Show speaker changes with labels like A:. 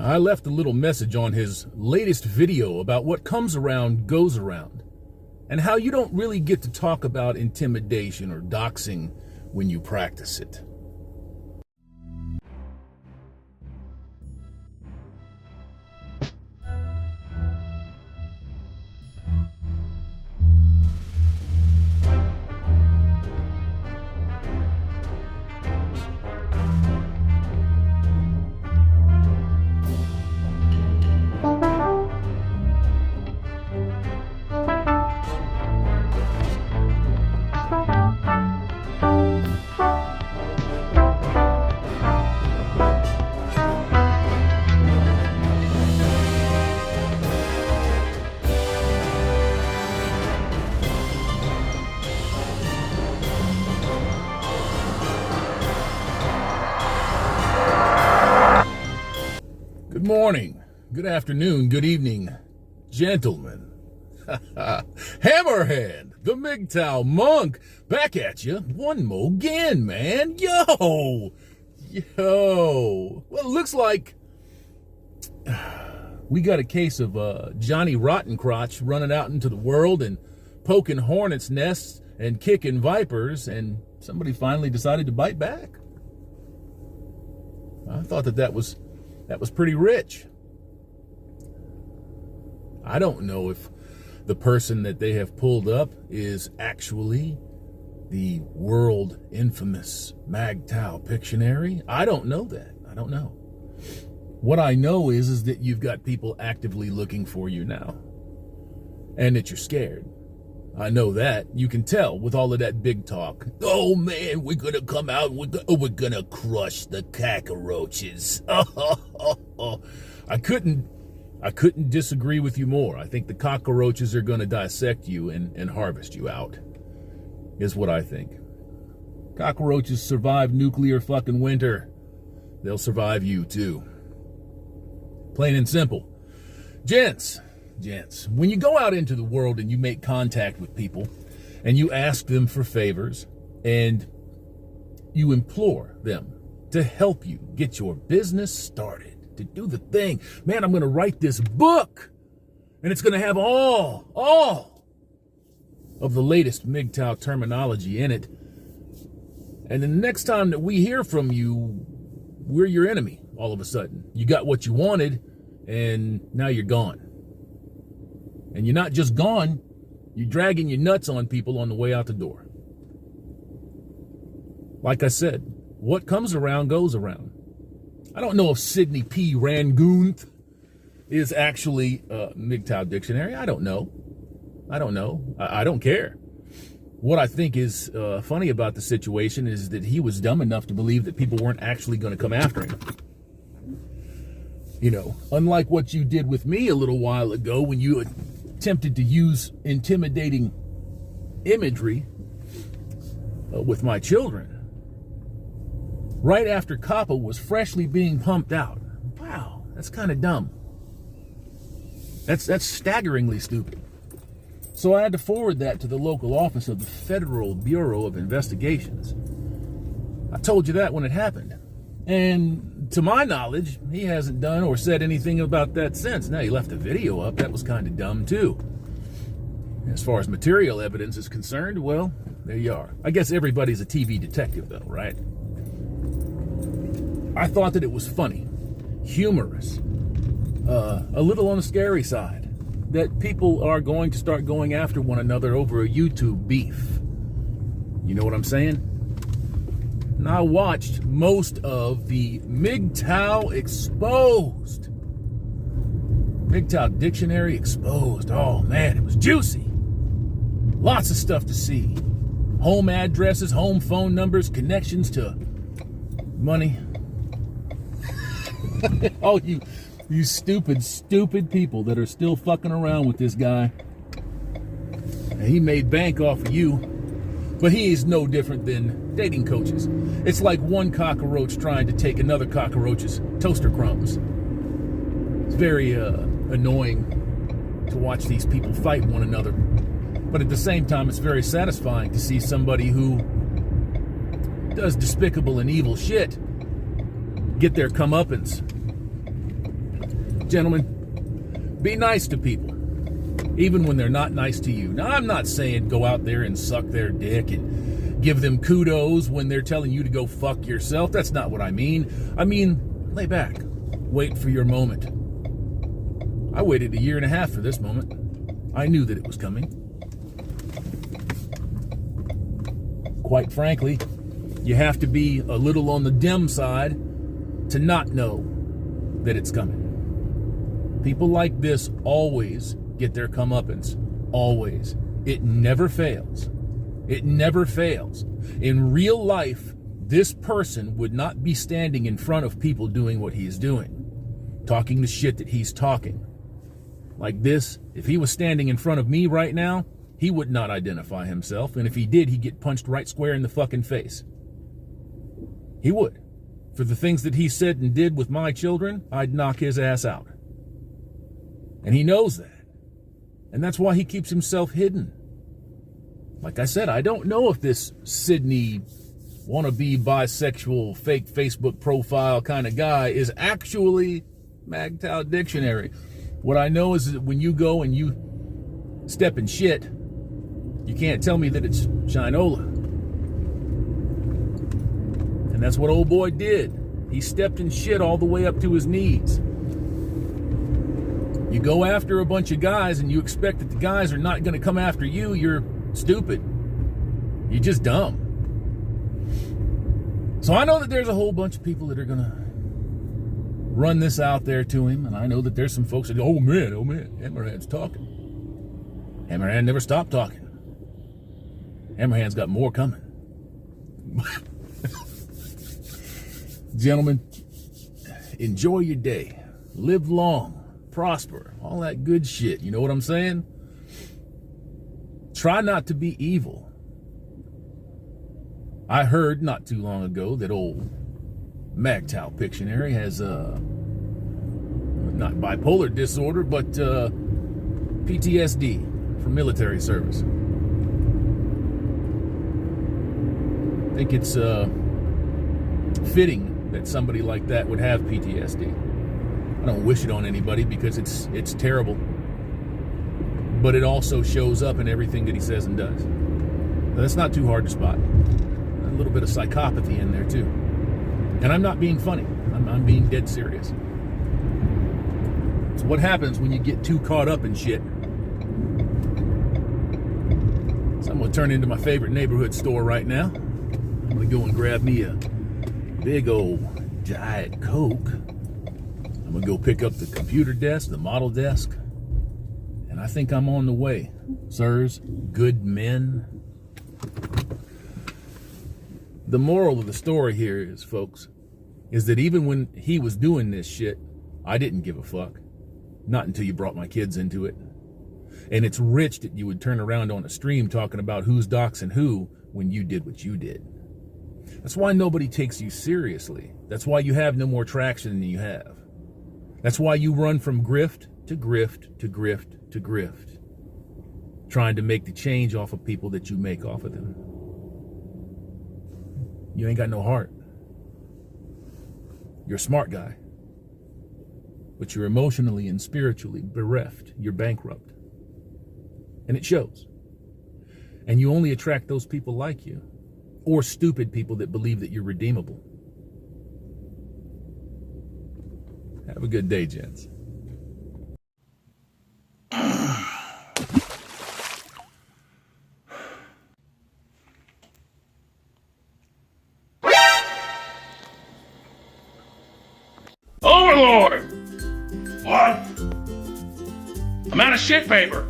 A: I left a little message on his latest video about what comes around goes around, and how you don't really get to talk about intimidation or doxing when you practice it. Good morning, good afternoon, good evening, gentlemen. Hammerhand, the MGTOW Monk, back at you one more again, man. Yo. Well, it looks like we got a case of Johnny Rottencrotch running out into the world and poking hornets' nests and kicking vipers, and somebody finally decided to bite back. I thought that was pretty rich. I don't know if the person that they have pulled up is actually the world infamous MGTOW Dicktionary. I don't know that. I don't know. What I know is that you've got people actively looking for you now, and that you're scared. I know that. You can tell with all of that big talk. Oh man, we're gonna come out, we're gonna crush the cockroaches. I couldn't disagree with you more. I think the cockroaches are gonna dissect you and harvest you out, is what I think. Cockroaches survive nuclear fucking winter. They'll survive you too. Plain and simple. Gents, when you go out into the world and you make contact with people and you ask them for favors and you implore them to help you get your business started, to do the thing, man, I'm going to write this book and it's going to have all of the latest MGTOW terminology in it. And the next time that we hear from you, we're your enemy all of a sudden. You got what you wanted and now you're gone. And you're not just gone, you're dragging your nuts on people on the way out the door. Like I said, what comes around goes around. I don't know if Sidney P. Rangoon is actually a MGTOW dictionary. I don't know. I don't care. What I think is funny about the situation is that he was dumb enough to believe that people weren't actually going to come after him. You know, unlike what you did with me a little while ago when you attempted to use intimidating imagery with my children right after copper was freshly being pumped out. Wow, that's kind of dumb. That's staggeringly stupid. So I had to forward that to the local office of the Federal Bureau of Investigations. I told you that when it happened. And to my knowledge, he hasn't done or said anything about that since. Now, he left a video up. That was kind of dumb, too. As far as material evidence is concerned, well, there you are. I guess everybody's a TV detective, though, right? I thought that it was funny, humorous, a little on the scary side, that people are going to start going after one another over a YouTube beef. You know what I'm saying? And I watched most of the MGTOW Exposed. MGTOW Dicktionary Exposed. Oh man, it was juicy. Lots of stuff to see. Home addresses, home phone numbers, connections to money. Oh, you stupid people that are still fucking around with this guy. He made bank off of you, but he is no different than dating coaches. It's like one cockroach trying to take another cockroach's toaster crumbs. It's very annoying to watch these people fight one another, but at the same time, it's very satisfying to see somebody who does despicable and evil shit get their comeuppance. Gentlemen, be nice to people, even when they're not nice to you. Now, I'm not saying go out there and suck their dick and give them kudos when they're telling you to go fuck yourself. That's not what I mean. I mean, lay back. Wait for your moment. I waited 1.5 years for this moment. I knew that it was coming. Quite frankly, you have to be a little on the dim side to not know that it's coming. People like this always get their comeuppance. Always. It never fails. It never fails. In real life, this person would not be standing in front of people doing what he's doing, talking the shit that he's talking. Like this, if he was standing in front of me right now, he would not identify himself, and if he did, he'd get punched right square in the fucking face. He would. For the things that he said and did with my children, I'd knock his ass out. And he knows that. And that's why he keeps himself hidden. Like I said, I don't know if this Sydney wannabe bisexual fake Facebook profile kind of guy is actually MGTOW Dictionary. What I know is that when you go and you step in shit, you can't tell me that it's Shinola. And that's what old boy did. He stepped in shit all the way up to his knees. You go after a bunch of guys and you expect that the guys are not going to come after you, you're stupid. You're just dumb. So I know that there's a whole bunch of people that are going to run this out there to him, and I know that there's some folks that go, oh man, Hammerhand's talking. Hammerhand never stopped talking. Hammerhand's got more coming. Gentlemen, enjoy your day. Live long. Prosper. All that good shit. You know what I'm saying? Try not to be evil. I heard not too long ago that old MGTOW Dictionary has not bipolar disorder, but PTSD from military service. I think it's fitting that somebody like that would have PTSD. I don't wish it on anybody because it's terrible. But it also shows up in everything that he says and does. Now, that's not too hard to spot. A little bit of psychopathy in there too. And I'm not being funny. I'm being dead serious. So what happens when you get too caught up in shit? So I'm going to turn into my favorite neighborhood store right now. I'm going to go and grab me a big old Diet Coke. I'm going to go pick up the computer desk, the model desk. And I think I'm on the way. Sirs, good men. The moral of the story here is, folks, is that even when he was doing this shit, I didn't give a fuck. Not until you brought my kids into it. And it's rich that you would turn around on a stream talking about who's doxing who when you did what you did. That's why nobody takes you seriously. That's why you have no more traction than you have. That's why you run from grift to grift to grift to grift, trying to make the change off of people that you make off of them. You ain't got no heart. You're a smart guy, but you're emotionally and spiritually bereft. You're bankrupt. And it shows. And you only attract those people like you, or stupid people that believe that you're redeemable. Have a good day, gents.
B: Overlord! What? I'm out of shit paper.